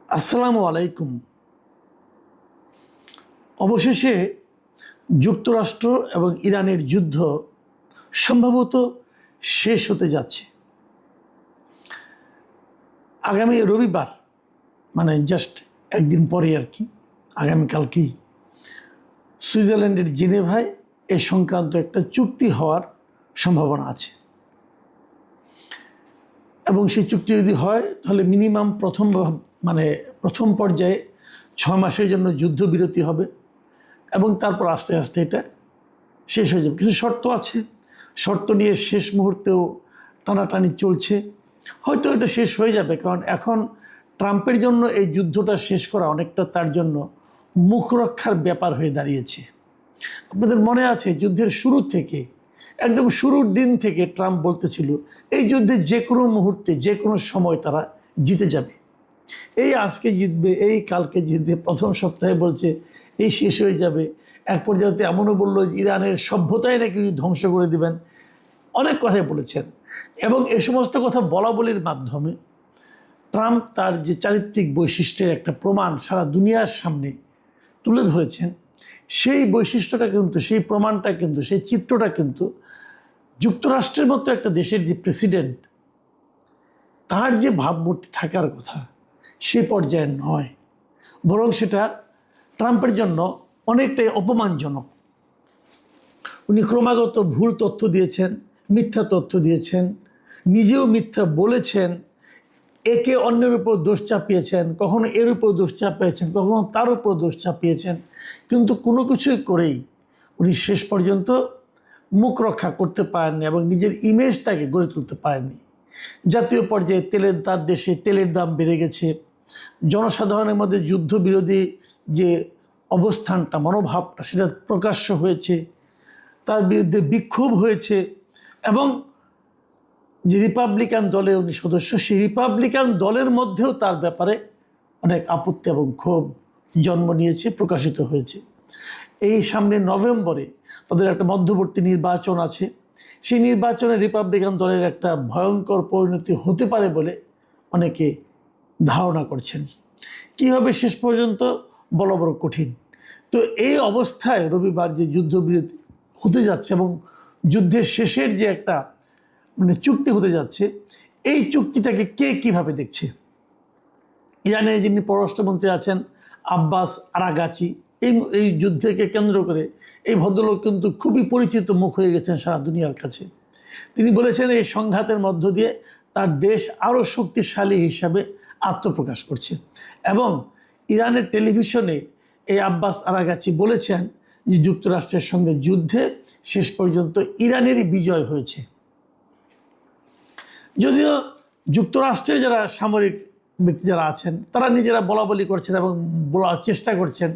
আসসালামু আলাইকুম। অবশেষে যুক্তরাষ্ট্র এবং ইরানের যুদ্ধ সম্ভবত শেষ হতে যাচ্ছে। আগামী রবিবার, মানে জাস্ট একদিন পরে আর কি, আগামীকালকেই সুইজারল্যান্ডের জেনেভায় এ সংক্রান্ত একটা চুক্তি হওয়ার সম্ভাবনা আছে। এবং সেই চুক্তি যদি হয় তাহলে মিনিমাম প্রথম পর্যায়ে 6 মাসের জন্য যুদ্ধবিরতি হবে এবং তারপর আস্তে আস্তে এটা শেষ হয়ে যাবে। কিছু শর্ত আছে, শর্ত নিয়ে শেষ মুহূর্তেও টানাটানি চলছে। হয়তো এটা শেষ হয়ে যাবে, কারণ এখন ট্রাম্পের জন্য এই যুদ্ধটা শেষ করা অনেকটা তার জন্য মুখ রক্ষার ব্যাপার হয়ে দাঁড়িয়েছে। আপনাদের মনে আছে, যুদ্ধের শুরু থেকে, একদম শুরুর দিন থেকে ট্রাম্প বলতেছিল এই যুদ্ধে যে কোনো মুহূর্তে যে কোনো সময় তারা জিতে যাবে। এই আজকে জিতবে, এই কালকে জিতবে, প্রথম সপ্তাহে বলছে এই শেষ হয়ে যাবে। এক পর্যায়ে এমনও বললো যে ইরানের সভ্যতাই নাকি ধ্বংস করে দিবেন। অনেক কথাই বলেছেন এবং এ সমস্ত কথা বলা বলির মাধ্যমে ট্রাম্প তার যে চারিত্রিক বৈশিষ্ট্যের একটা প্রমাণ সারা দুনিয়ার সামনে তুলে ধরেছেন। সেই বৈশিষ্ট্যটা কিন্তু, সেই প্রমাণটা কিন্তু, সেই চিত্রটা কিন্তু যুক্তরাষ্ট্রের মতো একটা দেশের যে প্রেসিডেন্ট, তার যে ভাবমূর্তি থাকার কথা সে পর্যায়ে নয়, বরং সেটা ট্রাম্পের জন্য অনেকটাই অপমানজনক। উনি ক্রমাগত ভুল তথ্য দিয়েছেন, মিথ্যা তথ্য দিয়েছেন, নিজেও মিথ্যা বলেছেন, একে অন্যের উপর দোষ চাপিয়েছেন, কখনো এর উপর দোষ চাপিয়েছেন, কখনো তার উপর দোষ চাপিয়েছেন, কিন্তু কোনো কিছুই করেই উনি শেষ পর্যন্ত মুখ রক্ষা করতে পারেননি এবং নিজের ইমেজটাকে গড়ে তুলতে পারেননি। জাতীয় পর্যায়ে তার দেশে তেলের দাম বেড়ে গেছে, জনসাধারণের মধ্যে যুদ্ধবিরোধী যে অবস্থানটা, মনোভাবটা, সেটা প্রকাশ্য হয়েছে, তার বিরুদ্ধে বিক্ষোভ হয়েছে এবং যে রিপাবলিকান দলের উনি সদস্য, সেই রিপাবলিকান দলের মধ্যেও তার ব্যাপারে অনেক আপত্তি এবং ক্ষোভ জন্ম নিয়েছে, প্রকাশিত হয়েছে। এই সামনে নভেম্বরে তাদের একটা মধ্যবর্তী নির্বাচন আছে, সেই নির্বাচনে রিপাবলিকান দলের একটা ভয়ঙ্কর পরিণতি হতে পারে বলে অনেকে ধারণা করছেন। কী হবে শেষ পর্যন্ত বলা বড় কঠিন। তো এই অবস্থায় রবিবার যে যুদ্ধবিরতি হতে যাচ্ছে এবং যুদ্ধের শেষের যে একটা চুক্তি হতে যাচ্ছে, এই চুক্তিটাকে কে কিভাবে দেখছে? ইরানের যিনি পররাষ্ট্রমন্ত্রী আছেন আব্বাস আরাগাচি, এই যুদ্ধকে কেন্দ্র করে এই ভদ্রলোক কিন্তু খুবই পরিচিত মুখ হয়ে গেছেন সারা দুনিয়ার কাছে। তিনি বলেছেন এই সংঘাতের মধ্য দিয়ে তার দেশ আরও শক্তিশালী হিসাবে আত্মপ্রকাশ করছে এবং ইরানের টেলিভিশনে এই আব্বাস আরাগাচি বলেছেন যে যুক্তরাষ্ট্রের সঙ্গে যুদ্ধে শেষ পর্যন্ত ইরানেরই বিজয় হয়েছে। যদিও যুক্তরাষ্ট্রের যারা সামরিক ব্যক্তি যারা আছেন তারা নিজেরা বলা বলি করছেন এবং বলার চেষ্টা করছেন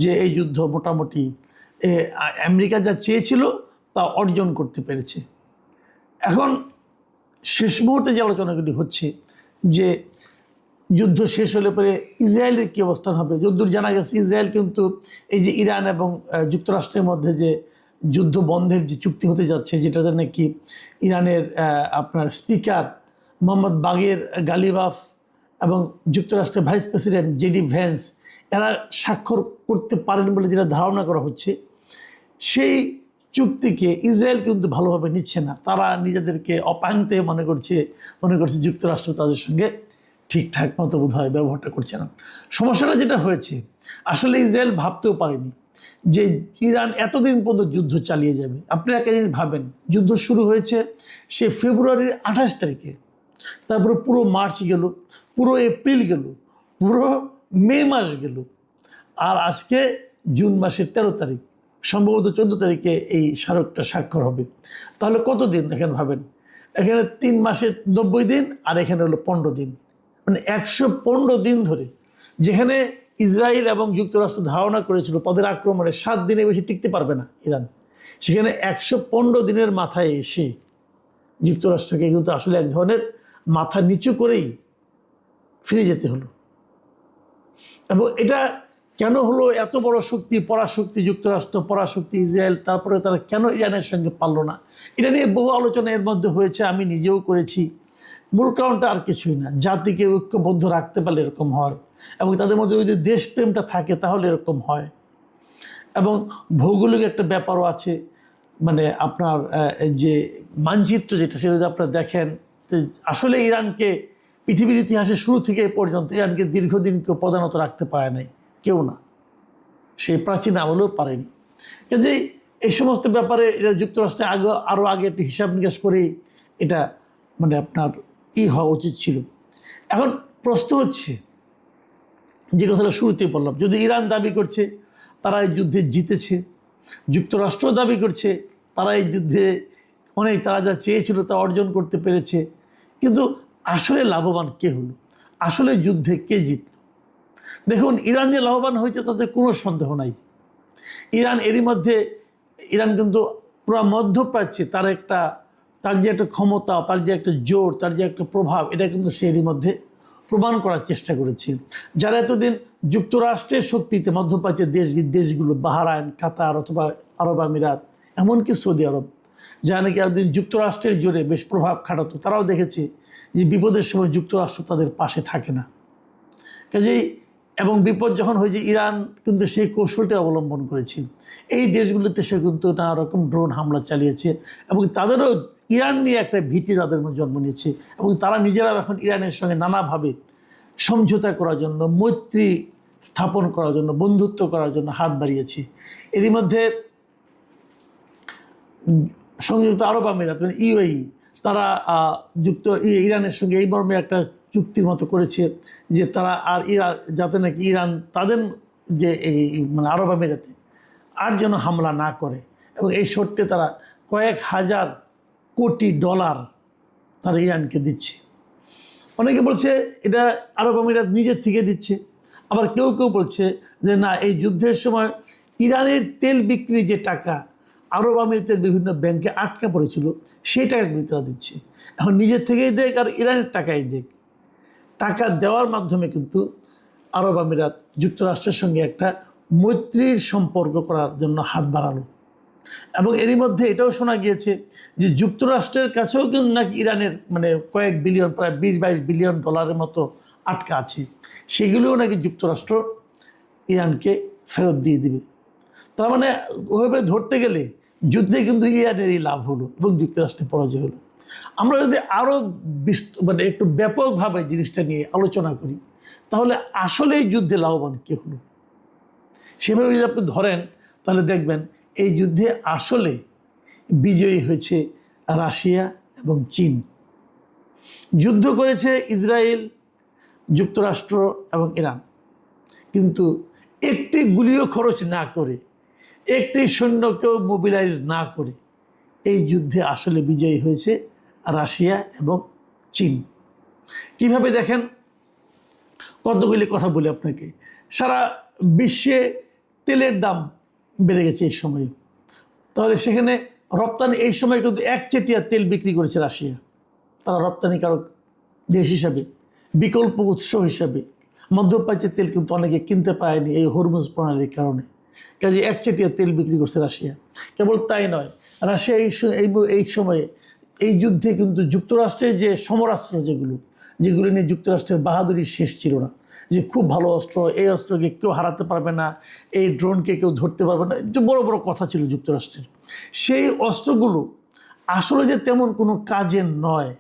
যে এই যুদ্ধ মোটামুটি আমেরিকা যা চেয়েছিল তা অর্জন করতে পেরেছে। এখন শেষ মুহূর্তে যে আলোচনাগুলি হচ্ছে যে যুদ্ধ শেষ হলে পরে ইসরায়েলের কী অবস্থান হবে। যদ্দূর জানা গেছে ইসরায়েল কিন্তু এই যে ইরান এবং যুক্তরাষ্ট্রের মধ্যে যে যুদ্ধ বন্ধের যে চুক্তি হতে যাচ্ছে, যেটাতে নাকি ইরানের আপনার স্পিকার মোহাম্মদ বাগের গালিবাফ এবং যুক্তরাষ্ট্রের ভাইস প্রেসিডেন্ট জেডি ভ্যান্স এরা স্বাক্ষর করতে পারেন বলে যেটা ধারণা করা হচ্ছে, সেই চুক্তিকে ইসরায়েল কিন্তু ভালোভাবে নিচ্ছে না। তারা নিজেদেরকে অপাঙ্ক্তে মনে করছে যুক্তরাষ্ট্র তাদের সঙ্গে ঠিকঠাক মতো বোধ হয় ব্যবহারটা করছে না। সমস্যাটা যেটা হয়েছে, আসলে ইসরায়েল ভাবতেও পারেনি যে ইরান এতদিন পর্যন্ত যুদ্ধ চালিয়ে যাবে। আপনি একটা জিনিস ভাবেন, যুদ্ধ শুরু হয়েছে সে ফেব্রুয়ারির 28 তারিখে, তারপরে পুরো মার্চ গেল, পুরো এপ্রিল গেল, পুরো মে মাস গেল, আর আজকে জুন মাসের 13 তারিখ, সম্ভবত 14 তারিখে এই স্মারকটা স্বাক্ষর হবে। তাহলে কত দিন দেখেন, ভাবেন, এখানে 3 মাসে 90 দিন আর এখানে হলো 15 দিন, মানে 115 দিন ধরে, যেখানে ইসরায়েল এবং যুক্তরাষ্ট্র ধারণা করেছিল তাদের আক্রমণে 7 দিনে বেশি টিকতে পারবে না ইরান, সেখানে 115 দিনের মাথায় এসে যুক্তরাষ্ট্রকে কিন্তু আসলে এক ধরনের মাথা নিচু করেই ফিরে যেতে হলো। এবং এটা কেন হলো? এত বড় শক্তি, পরাশক্তি যুক্তরাষ্ট্র, পরাশক্তি ইসরায়েল, তারপরে তারা কেন ইরানের সঙ্গে পারল না? এটা নিয়ে বহু আলোচনা এর মধ্যে হয়েছে, আমি নিজেও করেছি। মূল কারণটা আর কিছুই না, জাতিকে ঐক্যবদ্ধ রাখতে পারলে এরকম হয়, এবং তাদের মধ্যে যদি দেশপ্রেমটা থাকে তাহলে এরকম হয়। এবং ভৌগোলিক একটা ব্যাপারও আছে, মানে আপনার এই যে মানচিত্র যেটা, সেটা যদি আপনারা দেখেন যে আসলে ইরানকে পৃথিবীর ইতিহাসে শুরু থেকে এ পর্যন্ত ইরানকে দীর্ঘদিন কেউ প্রধানত রাখতে পারে নাই, কেউ না, সেই প্রাচীন আমলেও পারেনি। কাজেই এই সমস্ত ব্যাপারে এটা যুক্তরাষ্ট্রে আরও আগে একটু হিসাব নিকাশ করেই এটা মানে আপনার হওয়া উচিত ছিল। এখন প্রশ্ন হচ্ছে, যে কথাটা শুরুতেই বললাম, যদি ইরান দাবি করছে তারা এই যুদ্ধে জিতেছে, যুক্তরাষ্ট্র দাবি করছে তারা এই যুদ্ধে তারা যা চেয়েছিল তা অর্জন করতে পেরেছে, কিন্তু আসলে লাভবান কে হলো, আসলে যুদ্ধে কে জিতল? দেখুন, ইরান যে লাভবান হয়েছে তাতে কোনো সন্দেহ নাই। ইরান কিন্তু পুরো মধ্যপ্রাচ্যে তার যে একটা ক্ষমতা, তার যে একটা জোর, তার যে একটা প্রভাব, এটা কিন্তু সে এরই মধ্যে প্রমাণ করার চেষ্টা করেছে। যারা এতদিন যুক্তরাষ্ট্রের শক্তিতে মধ্যপ্রাচ্যের দেশগুলো, বাহরাইন, কাতার অথবা আরব আমিরাত, এমনকি সৌদি আরব, যারা নাকি এতদিন যুক্তরাষ্ট্রের জোরে বেশ প্রভাব খাটাতো, তারাও দেখেছে যে বিপদের সময় যুক্তরাষ্ট্র তাদের পাশে থাকে না। কাজেই এবং বিপদ যখন হয়েছে, ইরান কিন্তু সেই কৌশলটা অবলম্বন করেছে। এই দেশগুলোতে সে কিন্তু নানা রকম ড্রোন হামলা চালিয়েছে, এবং তাদেরও ইরান নিয়ে একটা ভীতি তাদের মধ্যে জন্ম নিয়েছে, এবং তারা নিজেরাও এখন ইরানের সঙ্গে নানাভাবে সমঝোতা করার জন্য, মৈত্রী স্থাপন করার জন্য, বন্ধুত্ব করার জন্য হাত বাড়িয়েছে। এরই মধ্যে সংযুক্ত আরব আমিরাত মানে ইউএই, তারা ইরানের সঙ্গে এই মর্মে একটা চুক্তির মতো করেছে যে তারা আর যাতে নাকি ইরান তাদের যে এই মানে আরব আমিরাতে আর যেন হামলা না করে, এবং এই শর্তে তারা কয়েক হাজার কোটি ডলার তারা ইরানকে দিচ্ছে। অনেকে বলছে এটা আরব আমিরাত নিজের থেকে দিচ্ছে, আবার কেউ কেউ বলছে যে না, এই যুদ্ধের সময় ইরানের তেল বিক্রি যে টাকা আরব আমিরাতের বিভিন্ন ব্যাংকে আটকা পড়েছিল, সেই টাকাগুলি তারা দিচ্ছে। এখন নিজের থেকেই দেখ আর ইরানের টাকাই দেখ, টাকা দেওয়ার মাধ্যমে কিন্তু আরব আমিরাত যুক্তরাষ্ট্রের সঙ্গে একটা মৈত্রীর সম্পর্ক করার জন্য হাত বাড়ালো। এবং এরই মধ্যে এটাও শোনা গিয়েছে যে যুক্তরাষ্ট্রের কাছেও কিন্তু নাকি ইরানের মানে কয়েক বিলিয়ন, প্রায় 20-22 বিলিয়ন ডলারের মতো আটকা আছে, সেগুলোও নাকি যুক্তরাষ্ট্র ইরানকে ফেরত দিয়ে দিবে। তার মানে ওইভাবে ধরতে গেলে যুদ্ধে কিন্তু ইরানেরই লাভ হলো এবং যুক্তরাষ্ট্রের পরাজয় হলো। আমরা যদি আরও মানে একটু ব্যাপকভাবে জিনিসটা নিয়ে আলোচনা করি, তাহলে আসলে এই যুদ্ধে লাভবান কে হলো সেভাবে যদি আপনি ধরেন, তাহলে দেখবেন এই যুদ্ধে আসলে বিজয়ী হয়েছে রাশিয়া এবং চীন। যুদ্ধ করেছে ইসরায়েল, যুক্তরাষ্ট্র এবং ইরান, কিন্তু একটি গুলিও খরচ না করে, একটি সৈন্যকেও মোবিলাইজ না করে এই যুদ্ধে আসলে বিজয়ী হয়েছে রাশিয়া এবং চীন। কিভাবে দেখেন, কতগুলি কথা বলি আপনাকে। সারা বিশ্বে তেলের দাম বেড়ে গেছে এই সময়ে, তাহলে সেখানে রপ্তানি এই সময় কিন্তু একচেটিয়া তেল বিক্রি করেছে রাশিয়া, তারা রপ্তানিকারক দেশ হিসাবে, বিকল্প উৎস হিসাবে। মধ্যপ্রাচ্যের তেল কিন্তু অনেকে কিনতে পারেনি এই হরমুজ প্রণালীর কারণে, কাজে একচেটিয়া তেল বিক্রি করছে রাশিয়া। কেবল তাই নয়, রাশিয়া এই সময়ে এই যুদ্ধে কিন্তু যুক্তরাষ্ট্রের যে সমরাস্ত্র যেগুলো নিয়ে যুক্তরাষ্ট্রের বাহাদুরি শেষ ছিল না, যে খুব ভালো অস্ত্র, এই অস্ত্রকে কেউ হারাতে পারবে না, এই ড্রোনকে কেউ ধরতে পারবে না, যে বড় বড় কথা ছিল যুক্তরাষ্ট্রের, সেই অস্ত্রগুলো আসলে যে তেমন কোনো কাজের নয়,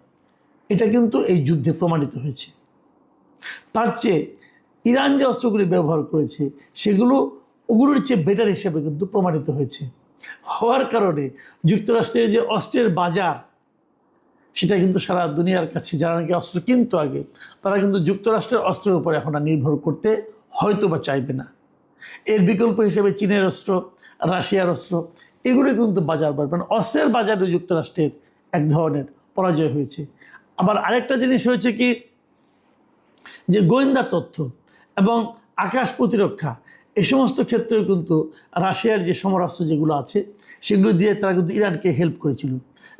এটা কিন্তু এই যুদ্ধে প্রমাণিত হয়েছে। তার চেয়ে ইরান যে অস্ত্রগুলি ব্যবহার করেছে ওগুলোর চেয়ে বেটার হিসেবে কিন্তু প্রমাণিত হয়েছে। হওয়ার কারণে যুক্তরাষ্ট্রের যে অস্ত্রের বাজার, সেটা কিন্তু সারা দুনিয়ার কাছে যারা নাকি অস্ত্র কিনতো আগে, তারা কিন্তু যুক্তরাষ্ট্রের অস্ত্রের উপর এখন আর নির্ভর করতে হয়তো বা চাইবে না। এর বিকল্প হিসেবে চীনের অস্ত্র, রাশিয়ার অস্ত্র, এগুলো কিন্তু বাজার বাড়বে না। অস্ত্রের বাজারে যুক্তরাষ্ট্রের এক ধরনের পরাজয় হয়েছে। আবার আরেকটা জিনিস হয়েছে কি, যে গোয়েন্দা তথ্য এবং আকাশ প্রতিরক্ষা, এই সমস্ত ক্ষেত্রেও কিন্তু রাশিয়ার যে সমরাস্ত্র যেগুলো আছে, সেগুলো দিয়ে তারা কিন্তু ইরানকে হেল্প করেছিল,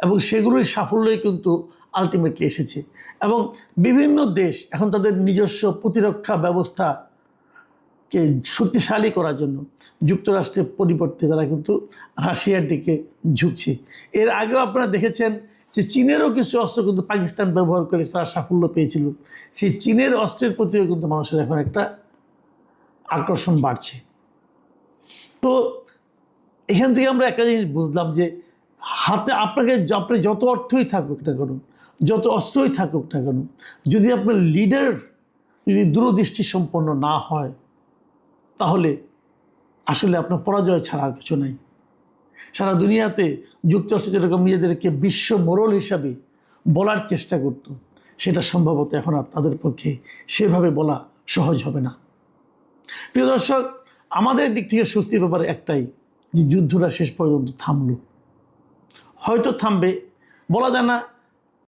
এবং সেগুলোর সাফল্যই কিন্তু আলটিমেটলি এসেছে। এবং বিভিন্ন দেশ এখন তাদের নিজস্ব প্রতিরক্ষা ব্যবস্থাকে শক্তিশালী করার জন্য যুক্তরাষ্ট্রের পরিবর্তে তারা কিন্তু রাশিয়ার দিকে ঝুঁকছে। এর আগেও আপনারা দেখেছেন যে চীনেরও কিছু অস্ত্র কিন্তু পাকিস্তান ব্যবহার করে তারা সাফল্য পেয়েছিল, সেই চীনের অস্ত্রের প্রতিও কিন্তু মানুষের এখন একটা আকর্ষণ বাড়ছে। তো এখান থেকে আমরা একটা জিনিস বুঝলাম যে হাতে আপনি যত অর্থই থাকুক না কেন, যত অস্ত্রই থাকুক না কেন, যদি আপনার লিডার যদি দূরদৃষ্টি সম্পন্ন না হয়, তাহলে আসলে আপনার পরাজয় ছাড়া আর কিছু নাই। সারা দুনিয়াতে যুক্তরাষ্ট্র যেরকম নিজেদেরকে বিশ্ব মোড়ল হিসাবে বলার চেষ্টা করত, সেটা সম্ভবত এখন আর তাদের পক্ষে সেভাবে বলা সহজ হবে না। প্রিয় দর্শক, আমাদের দিক থেকে স্বস্তির ব্যাপারে একটাই, যে যুদ্ধটা শেষ পর্যন্ত থামলো। হয়তো থামবে, বলা যায় না